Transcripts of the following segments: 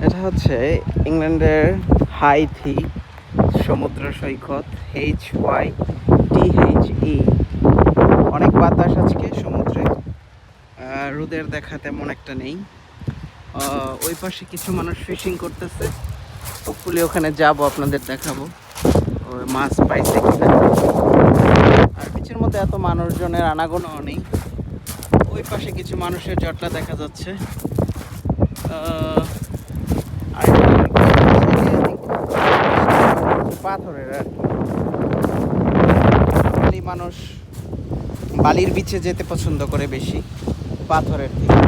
এটা হচ্ছে ইংল্যান্ডের হাইথি সমুদ্র সৈকত, HYTHE। অনেক বাতাস আজকে সমুদ্রে, রোদের দেখা তেমন একটা নেই। ওই পাশে কিছু মানুষ ফিশিং করতেছে, হোপফুলি ওখানে যাব, আপনাদের দেখাবো ওই মাছ পাইছে কিনা। আর বিচের মধ্যে এত মানুষজনের আনাগোনা নেই। ওই পাশে কিছু মানুষের জটলা দেখা যাচ্ছে। আর পাথরের আর কি, মানুষ বালির বিচে যেতে পছন্দ করে বেশি পাথরের থেকে।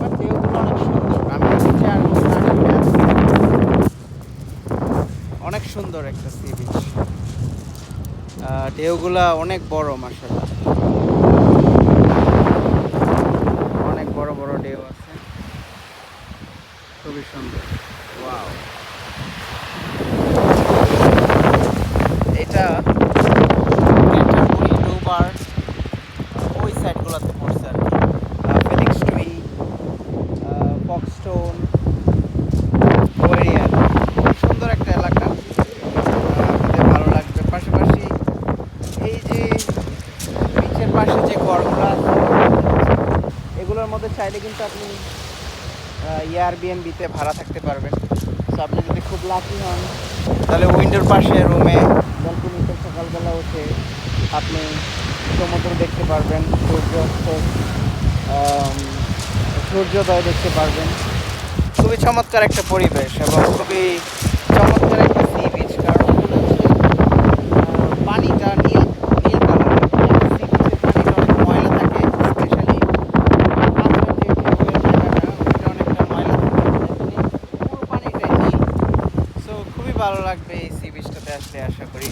বাট ঢেউগুলো অনেক সুন্দর। আমি বিচে আর অনেক সুন্দর একটা সি বিচ। ঢেউগুলা অনেক বড়, মাশাআল্লাহ অনেক বড় বড় ঢেউ আছে, খুবই সুন্দর। ওয়াও, এটা ক্যান্টারবুরি, ডোবার ওই সাইডগুলোতে পড়ছে আর কি। ফেলিক্স টুই, ফক্সটোন ও এরিয়া, খুব সুন্দর একটা এলাকা, আপনাদের ভালো লাগবে। পাশাপাশি এই যে বিচের পাশে যে ঘরগুলো আছে এগুলোর মধ্যে চাইলে কিন্তু আপনি এয়ারবিএনবিতে ভাড়া থাকতে পারবেন। তো আপনি যদি খুব লাকি হন তাহলে উইন্ডোর পাশে রুমে ব্যালকনিতে সকালবেলা উঠে আপনি সমুদ্র দেখতে পারবেন, সূর্যাস্ত, সূর্যোদয় দেখতে পারবেন। খুবই চমৎকার একটা পরিবেশ এবং খুবই চমৎকার একটা সি বিচ। কারণ ওখানে হচ্ছে পানিটা নীল নীল কালার। সি বিচের পানিটা অনেক ময়লা থাকে, স্পেশালি পাথরের যে ঢেউয়ের জায়গাটা ওইটা অনেকটা ময়লা থাকে, এখানে পুরো পানিটাই নীল। সো খুবই ভালো লাগবে এই সি বিচটাতে আসলে, আশা করি।